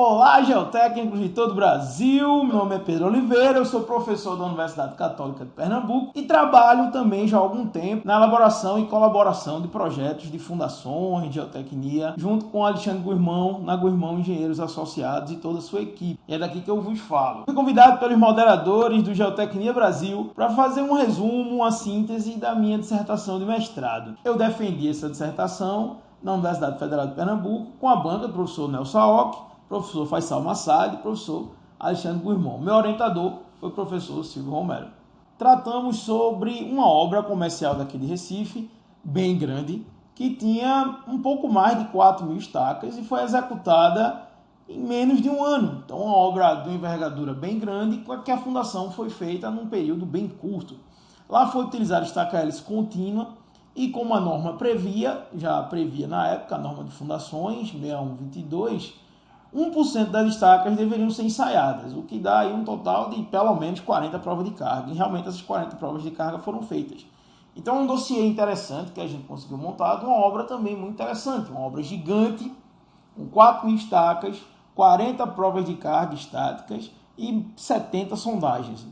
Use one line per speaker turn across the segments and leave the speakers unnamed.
Olá, geotécnicos de todo o Brasil, meu nome é Pedro Oliveira, eu sou professor da Universidade Católica de Pernambuco e trabalho também já há algum tempo na elaboração e colaboração de projetos de fundações, de geotecnia, junto com Alexandre Guirmão, na Guirmão Engenheiros Associados e toda a sua equipe. E é daqui que eu vos falo. Fui convidado pelos moderadores do Geotecnia Brasil para fazer um resumo, uma síntese da minha dissertação de mestrado. Eu defendi essa dissertação na Universidade Federal de Pernambuco com a banca do professor Nelson Aoki, professor Faisal Massad e professor Alexandre Guirmão. Meu orientador foi o professor Silvio Romero. Tratamos sobre uma obra comercial daqui de Recife, bem grande, que tinha um pouco mais de 4.000 estacas e foi executada em menos de um ano. Então, uma obra de uma envergadura bem grande, que a fundação foi feita num período bem curto. Lá foi utilizada estaca hélice contínua e, como a norma já previa na época, a norma de fundações 6122, 1% das estacas deveriam ser ensaiadas, o que dá aí um total de pelo menos 40 provas de carga. E realmente essas 40 provas de carga foram feitas. Então, um dossiê interessante que a gente conseguiu montar, de uma obra também muito interessante, uma obra gigante, com 4.000 estacas, 40 provas de carga estáticas e 70 sondagens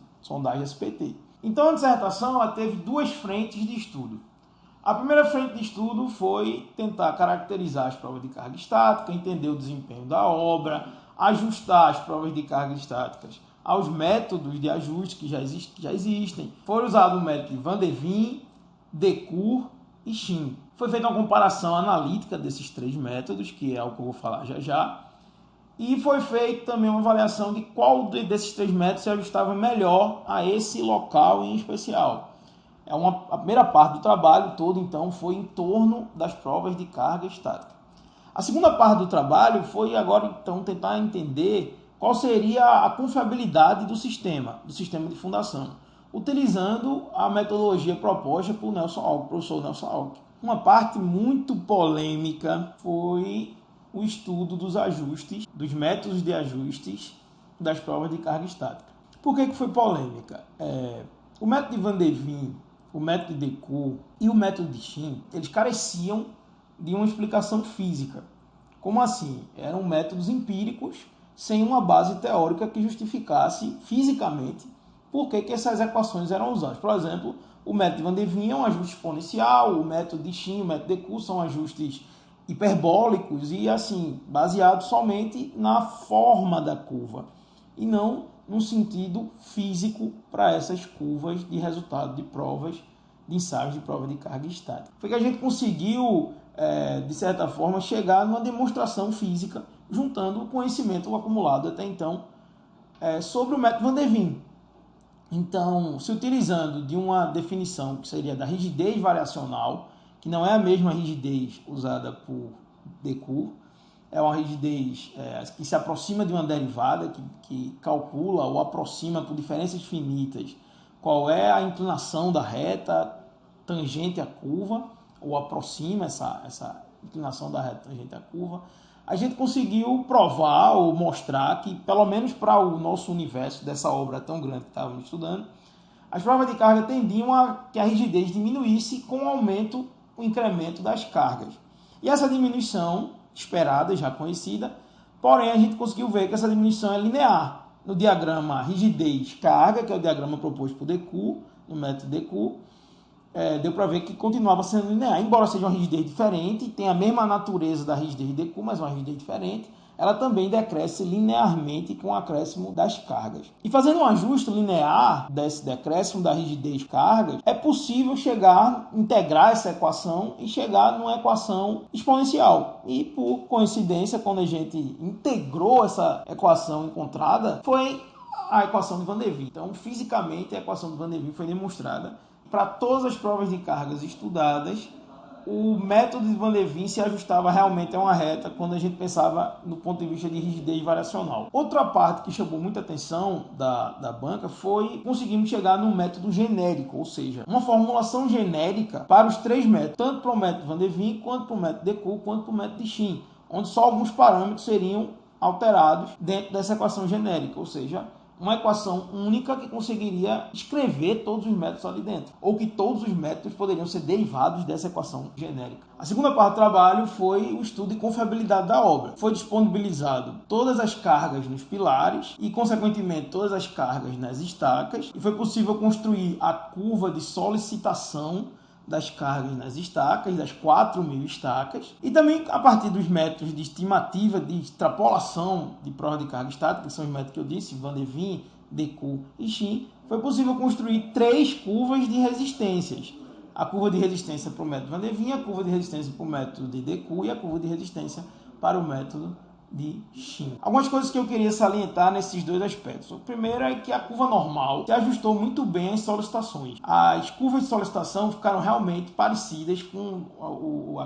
SPT. Então, a dissertação ela teve duas frentes de estudo. A primeira frente de estudo foi tentar caracterizar as provas de carga estática, entender o desempenho da obra, ajustar as provas de carga estáticas aos métodos de ajuste que já existem. Foi usado o método de Van der Veen, Decour e Shin. Foi feita uma comparação analítica desses três métodos, que é o que eu vou falar já. E foi feita também uma avaliação de qual desses três métodos se ajustava melhor a esse local em especial. A primeira parte do trabalho todo, então, foi em torno das provas de carga estática. A segunda parte do trabalho foi agora, então, tentar entender qual seria a confiabilidade do sistema de fundação, utilizando a metodologia proposta por professor Nelson Aoki. Uma parte muito polêmica foi o estudo dos ajustes, dos métodos de ajustes das provas de carga estática. Por que foi polêmica? O método de Van der Veen, o método de Decour e o método de Shin, eles careciam de uma explicação física. Como assim? Eram métodos empíricos sem uma base teórica que justificasse fisicamente por que essas equações eram usadas. Por exemplo, o método de Van der Veen é um ajuste exponencial, o método de Shin, o método de Decour são ajustes hiperbólicos e assim, baseados somente na forma da curva e não no sentido físico para essas curvas de resultado de provas, de ensaios de prova de carga estática. Foi que a gente conseguiu, de certa forma, chegar numa demonstração física, juntando o conhecimento acumulado até então sobre o método Van der Veen. Então, se utilizando de uma definição que seria da rigidez variacional, que não é a mesma rigidez usada por Decour, é uma rigidez que se aproxima de uma derivada, que calcula ou aproxima por diferenças finitas qual é a inclinação da reta tangente à curva, ou aproxima essa inclinação da reta tangente à curva. A gente conseguiu provar ou mostrar que, pelo menos para o nosso universo dessa obra tão grande que estávamos estudando, as provas de carga tendiam a que a rigidez diminuísse com o incremento das cargas. E essa diminuição esperada, já conhecida, porém a gente conseguiu ver que essa diminuição é linear. No diagrama rigidez-carga, que é o diagrama proposto por Decour, no método Decour, deu para ver que continuava sendo linear. Embora seja uma rigidez diferente, tem a mesma natureza da rigidez de Decour, mas uma rigidez diferente, ela também decresce linearmente com o acréscimo das cargas. E fazendo um ajuste linear desse decréscimo da rigidez cargas, é possível integrar essa equação e chegar numa equação exponencial. E por coincidência, quando a gente integrou essa equação encontrada, foi a equação de Van der Veen. Então, fisicamente, a equação de Van der Veen foi demonstrada. Para todas as provas de cargas estudadas, o método de Van der Veen se ajustava realmente a uma reta quando a gente pensava no ponto de vista de rigidez variacional. Outra parte que chamou muita atenção da banca foi conseguirmos chegar num método genérico, ou seja, uma formulação genérica para os três métodos, tanto para o método Van der Veen, quanto para o método Decour, quanto para o método de Shin, onde só alguns parâmetros seriam alterados dentro dessa equação genérica, ou seja, uma equação única que conseguiria escrever todos os métodos ali dentro, ou que todos os métodos poderiam ser derivados dessa equação genérica. A segunda parte do trabalho foi o estudo de confiabilidade da obra. Foi disponibilizado todas as cargas nos pilares e, consequentemente, todas as cargas nas estacas, e foi possível construir a curva de solicitação das cargas nas estacas, das 4.000 estacas, e também a partir dos métodos de estimativa, de extrapolação de prova de carga estática, que são os métodos que eu disse, Van der Wien, Decoux e Shin, foi possível construir 3 curvas de resistências. A curva de resistência para o método Van der Wien, a curva de resistência para o método de Decoux e a curva de resistência para o método de Shin. Algumas coisas que eu queria salientar nesses dois aspectos. O primeiro é que a curva normal se ajustou muito bem às solicitações. As curvas de solicitação ficaram realmente parecidas com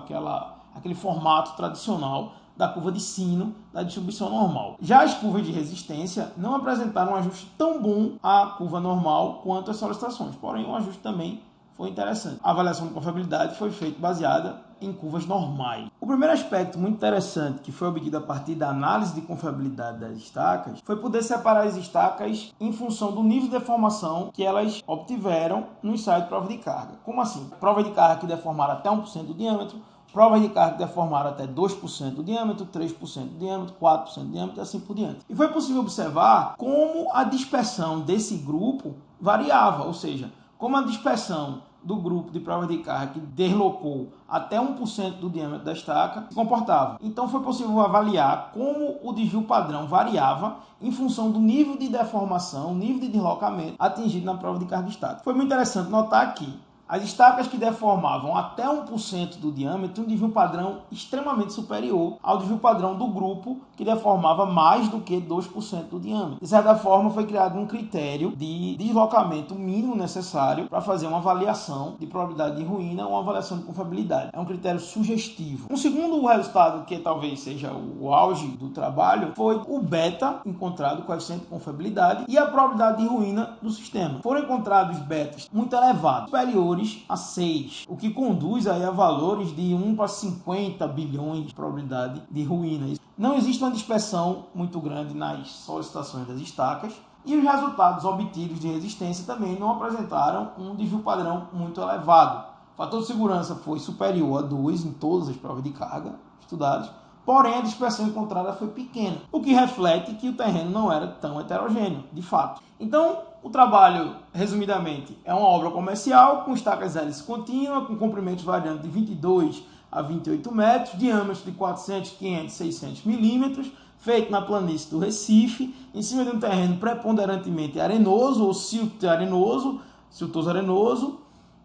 aquele formato tradicional da curva de sino da distribuição normal. Já as curvas de resistência não apresentaram um ajuste tão bom à curva normal quanto as solicitações, porém o ajuste também foi interessante. A avaliação de confiabilidade foi feita baseada em curvas normais. O primeiro aspecto muito interessante que foi obtido a partir da análise de confiabilidade das estacas foi poder separar as estacas em função do nível de deformação que elas obtiveram no ensaio de prova de carga. Como assim? Prova de carga que deformaram até 1% do diâmetro, provas de carga que deformaram até 2% do diâmetro, 3% do diâmetro, 4% do diâmetro e assim por diante. E foi possível observar como a dispersão desse grupo variava, ou seja, como a dispersão do grupo de prova de carga que deslocou até 1% do diâmetro da estaca se comportava. Então foi possível avaliar como o desvio padrão variava em função do nível de deformação, nível de deslocamento atingido na prova de carga estática. Foi muito interessante notar que as estacas que deformavam até 1% do diâmetro tinham um desvio padrão extremamente superior ao desvio padrão do grupo que deformava mais do que 2% do diâmetro. De certa forma, foi criado um critério de deslocamento mínimo necessário para fazer uma avaliação de probabilidade de ruína ou uma avaliação de confiabilidade. É um critério sugestivo. Um segundo resultado, que talvez seja o auge do trabalho, foi o beta encontrado, coeficiente de confiabilidade, e a probabilidade de ruína do sistema. Foram encontrados betas muito elevados, superiores a 6, o que conduz aí a valores de 1 para 50 bilhões de probabilidade de ruína. Não existe uma dispersão muito grande nas solicitações das estacas e os resultados obtidos de resistência também não apresentaram um desvio padrão muito elevado. O fator de segurança foi superior a 2 em todas as provas de carga estudadas, porém a dispersão encontrada foi pequena, o que reflete que o terreno não era tão heterogêneo, de fato. Então, o trabalho, resumidamente, é uma obra comercial com estacas hélice contínua, com comprimentos variando de 22 a 28 metros, diâmetros de 400, 500, 600 milímetros, feito na planície do Recife, em cima de um terreno preponderantemente arenoso ou siltoso arenoso,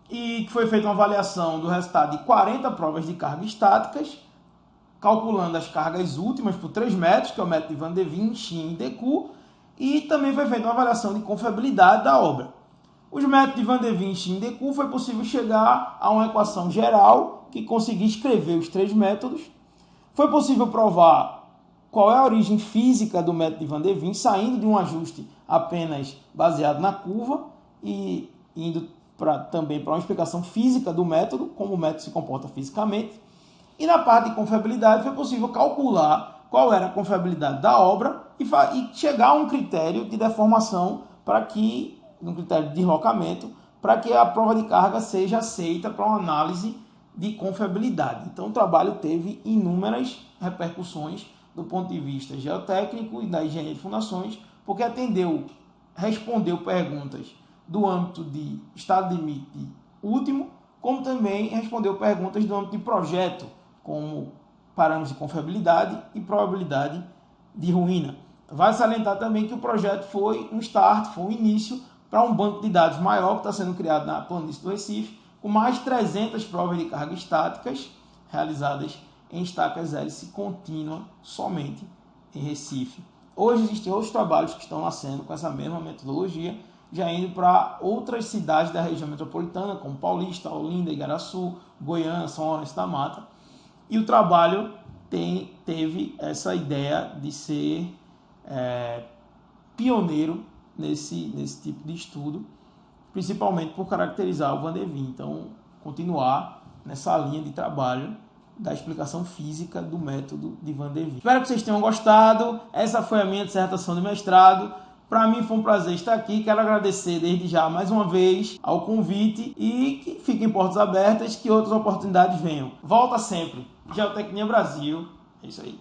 e que foi feita uma avaliação do resultado de 40 provas de carga estáticas, calculando as cargas últimas por 3 métodos, que é o método de Van der Wien, Shin e Decoux, e também foi feita uma avaliação de confiabilidade da obra. Os métodos de Van der Wien, Shin e Decoux foi possível chegar a uma equação geral que conseguia escrever os 3 métodos. Foi possível provar qual é a origem física do método de Van der Wien, saindo de um ajuste apenas baseado na curva e indo também para uma explicação física do método, como o método se comporta fisicamente. E na parte de confiabilidade foi possível calcular qual era a confiabilidade da obra e chegar a um critério de deformação um critério de deslocamento, para que a prova de carga seja aceita para uma análise de confiabilidade. Então o trabalho teve inúmeras repercussões do ponto de vista geotécnico e da engenharia de fundações, porque respondeu perguntas do âmbito de estado limite último, como também respondeu perguntas do âmbito de projeto, como parâmetros de confiabilidade e probabilidade de ruína. Vale salientar também que o projeto foi um start, foi um início para um banco de dados maior que está sendo criado na planície do Recife, com mais 300 provas de carga estáticas realizadas em estacas hélice contínua somente em Recife. Hoje existem outros trabalhos que estão nascendo com essa mesma metodologia, já indo para outras cidades da região metropolitana, como Paulista, Olinda, Igaraçu, Goiânia, São Lourenço da Mata. E o trabalho teve essa ideia de ser pioneiro nesse tipo de estudo, principalmente por caracterizar o Van der Wien. Então, continuar nessa linha de trabalho da explicação física do método de Van der Wien. Espero que vocês tenham gostado. Essa foi a minha dissertação de mestrado. Para mim foi um prazer estar aqui. Quero agradecer desde já mais uma vez ao convite e que fiquem portas abertas, que outras oportunidades venham. Volta sempre. Geotecnia Brasil. É isso aí.